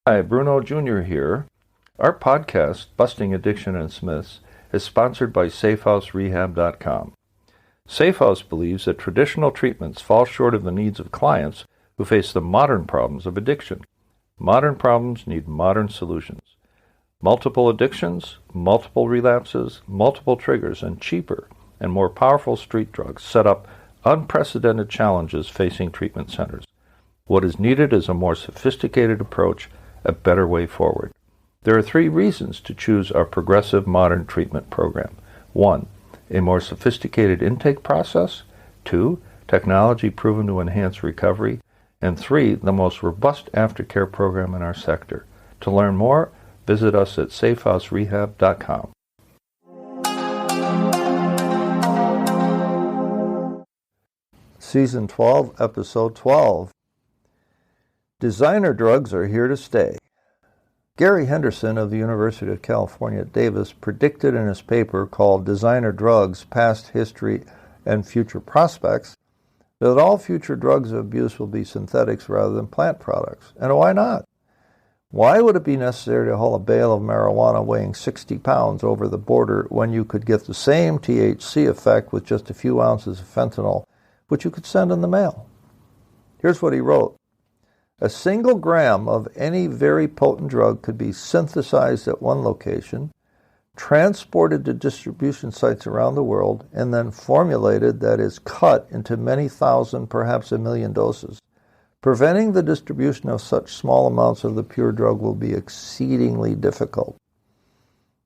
Hi, Bruno Jr. here. Our podcast, Busting Addiction and Smiths, is sponsored by SafeHouseRehab.com. SafeHouse believes that traditional treatments fall short of the needs of clients who face the modern problems of addiction. Modern problems need modern solutions. Multiple addictions, multiple relapses, multiple triggers, and cheaper and more powerful street drugs set up unprecedented challenges facing treatment centers. What is needed is a more sophisticated approach, a better way forward. There are 3 reasons to choose our progressive modern treatment program. 1, a more sophisticated intake process. 2, technology proven to enhance recovery. And 3, the most robust aftercare program in our sector. To learn more, visit us at SafeHouseRehab.com. Season 12, Episode 12. Designer drugs are here to stay. Gary Henderson of the University of California at Davis predicted in his paper called Designer Drugs, Past History and Future Prospects that all future drugs of abuse will be synthetics rather than plant products. And why not? Why would it be necessary to haul a bale of marijuana weighing 60 pounds over the border when you could get the same THC effect with just a few ounces of fentanyl, which you could send in the mail? Here's what he wrote. A single gram of any very potent drug could be synthesized at one location, transported to distribution sites around the world, and then formulated, that is, cut into many thousand, perhaps a million doses. Preventing the distribution of such small amounts of the pure drug will be exceedingly difficult.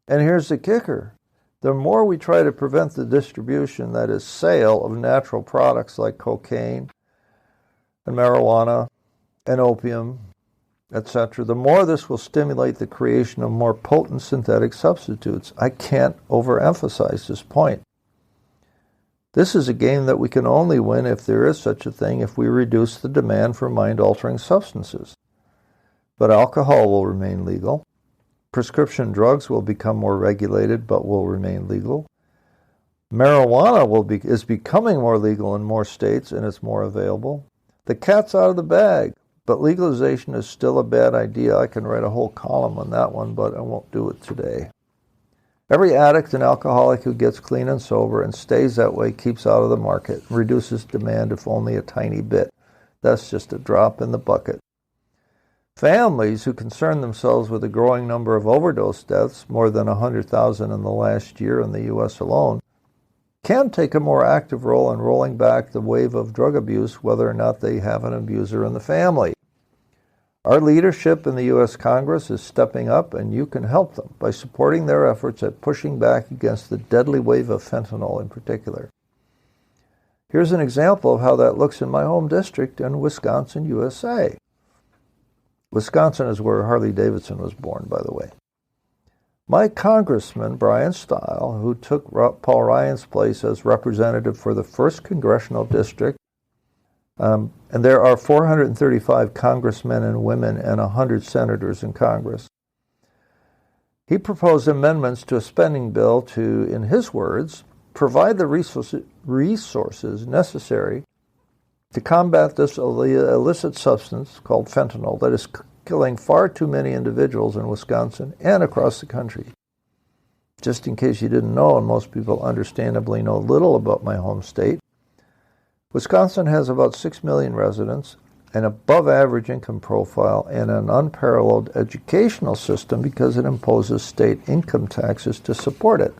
And here's the kicker. The more we try to prevent the distribution, that is, sale of natural products like cocaine and marijuana and opium, etc., the more this will stimulate the creation of more potent synthetic substitutes. I can't overemphasize this point. This is a game that we can only win, if there is such a thing, if we reduce the demand for mind-altering substances. But alcohol will remain legal. Prescription drugs will become more regulated but will remain legal. Marijuana is becoming more legal in more states and it's more available. The cat's out of the bag. But legalization is still a bad idea. I can write a whole column on that one, but I won't do it today. Every addict and alcoholic who gets clean and sober and stays that way keeps out of the market, reduces demand if only a tiny bit. That's just a drop in the bucket. Families who concern themselves with a growing number of overdose deaths, more than 100,000 in the last year in the U.S. alone, can take a more active role in rolling back the wave of drug abuse, whether or not they have an abuser in the family. Our leadership in the U.S. Congress is stepping up, and you can help them by supporting their efforts at pushing back against the deadly wave of fentanyl in particular. Here's an example of how that looks in my home district in Wisconsin, USA. Wisconsin is where Harley Davidson was born, by the way. My congressman, Brian Stile, who took Paul Ryan's place as representative for the 1st Congressional District, and there are 435 congressmen and women and 100 senators in Congress. He proposed amendments to a spending bill to, in his words, provide the resources necessary to combat this illicit substance called fentanyl that is killing far too many individuals in Wisconsin and across the country. Just in case you didn't know, and most people understandably know little about my home state, Wisconsin has about 6 million residents, an above-average income profile, and an unparalleled educational system because it imposes state income taxes to support it.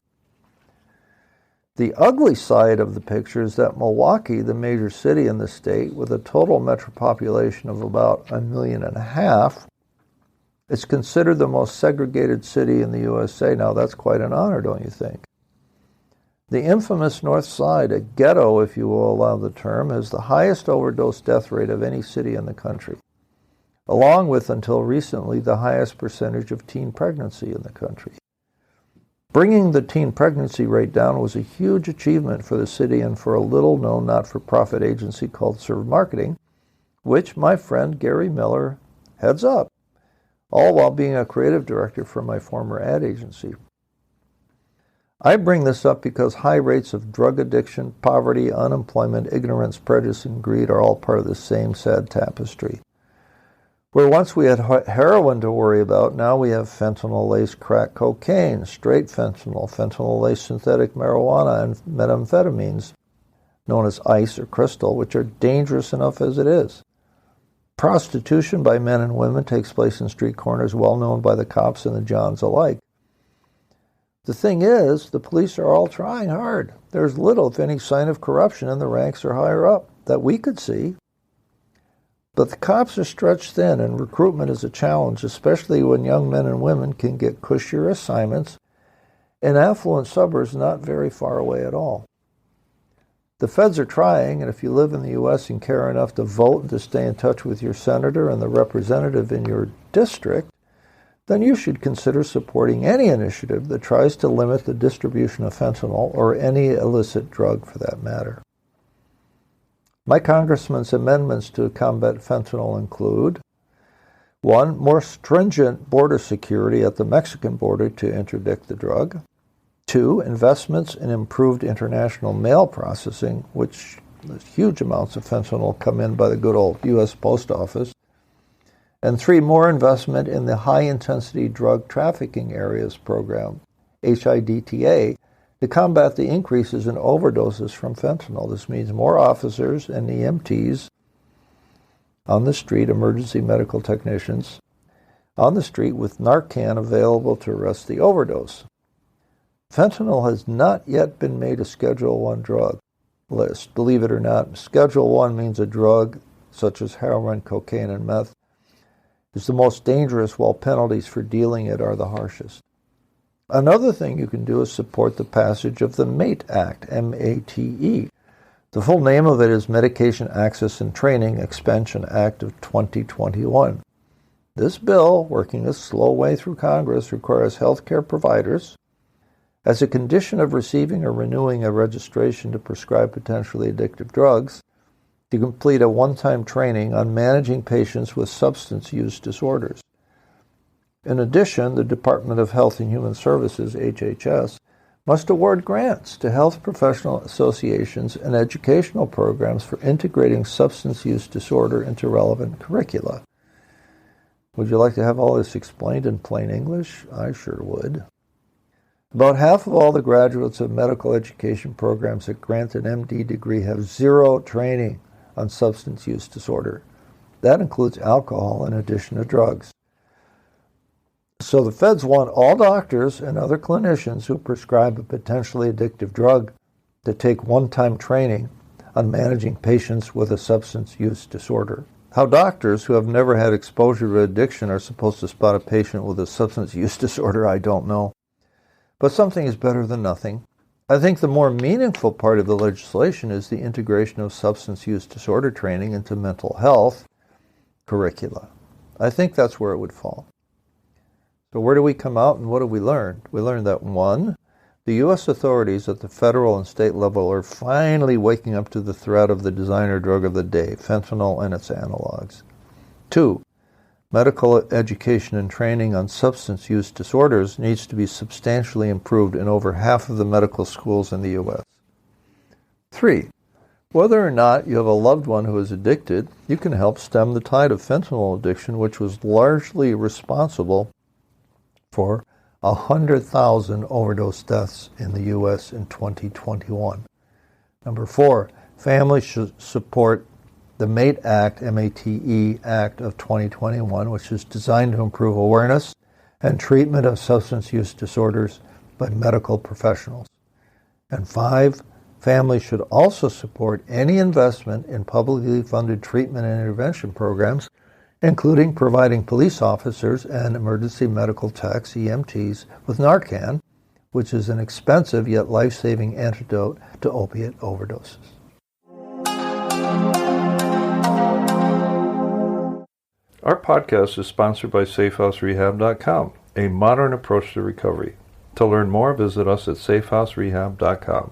The ugly side of the picture is that Milwaukee, the major city in the state, with a total metro population of about 1.5 million, is considered the most segregated city in the USA. Now, that's quite an honor, don't you think? The infamous North Side, a ghetto, if you will allow the term, has the highest overdose death rate of any city in the country, along with, until recently, the highest percentage of teen pregnancy in the country. Bringing the teen pregnancy rate down was a huge achievement for the city and for a little-known not-for-profit agency called Serve Marketing, which my friend Gary Miller heads up, all while being a creative director for my former ad agency. I bring this up because high rates of drug addiction, poverty, unemployment, ignorance, prejudice, and greed are all part of the same sad tapestry. Where once we had heroin to worry about, now we have fentanyl-laced crack cocaine, straight fentanyl, fentanyl-laced synthetic marijuana, and methamphetamines, known as ice or crystal, which are dangerous enough as it is. Prostitution by men and women takes place in street corners well known by the cops and the Johns alike. The thing is, the police are all trying hard. There's little, if any, sign of corruption in the ranks or higher up that we could see. But the cops are stretched thin, and recruitment is a challenge, especially when young men and women can get cushier assignments in affluent suburbs not very far away at all. The feds are trying, and if you live in the U.S. and care enough to vote and to stay in touch with your senator and the representative in your district, then you should consider supporting any initiative that tries to limit the distribution of fentanyl or any illicit drug for that matter. My congressman's amendments to combat fentanyl include 1. More stringent border security at the Mexican border to interdict the drug. 2. Investments in improved international mail processing, which huge amounts of fentanyl come in by the good old U.S. Post Office. And 3. More investment in the High-Intensity Drug Trafficking Areas Program, HIDTA, to combat the increases in overdoses from fentanyl. This means more officers and EMTs on the street, emergency medical technicians, on the street with Narcan available to arrest the overdose. Fentanyl has not yet been made a Schedule I drug list. Believe it or not, Schedule I means a drug such as heroin, cocaine, and meth is the most dangerous, while penalties for dealing it are the harshest. Another thing you can do is support the passage of the MATE Act, M-A-T-E. The full name of it is Medication Access and Training Expansion Act of 2021. This bill, working a slow way through Congress, requires healthcare providers, as a condition of receiving or renewing a registration to prescribe potentially addictive drugs, to complete a one-time training on managing patients with substance use disorders. In addition, the Department of Health and Human Services, HHS, must award grants to health professional associations and educational programs for integrating substance use disorder into relevant curricula. Would you like to have all this explained in plain English? I sure would. About half of all the graduates of medical education programs that grant an MD degree have zero training on substance use disorder. That includes alcohol in addition to drugs. So the feds want all doctors and other clinicians who prescribe a potentially addictive drug to take one-time training on managing patients with a substance use disorder. How doctors who have never had exposure to addiction are supposed to spot a patient with a substance use disorder, I don't know. But something is better than nothing. I think the more meaningful part of the legislation is the integration of substance use disorder training into mental health curricula. I think that's where it would fall. So where do we come out and what have we learned? We learned that 1, the U.S. authorities at the federal and state level are finally waking up to the threat of the designer drug of the day, fentanyl and its analogues. 2, medical education and training on substance use disorders needs to be substantially improved in over half of the medical schools in the U.S. 3, whether or not you have a loved one who is addicted, you can help stem the tide of fentanyl addiction, which was largely responsible for 100,000 overdose deaths in the U.S. in 2021. Number 4, families should support the MATE Act, M-A-T-E Act of 2021, which is designed to improve awareness and treatment of substance use disorders by medical professionals. And 5, families should also support any investment in publicly funded treatment and intervention programs, including providing police officers and emergency medical techs, EMTs, with Narcan, which is an expensive yet life-saving antidote to opiate overdoses. Our podcast is sponsored by SafeHouseRehab.com, a modern approach to recovery. To learn more, visit us at SafeHouseRehab.com.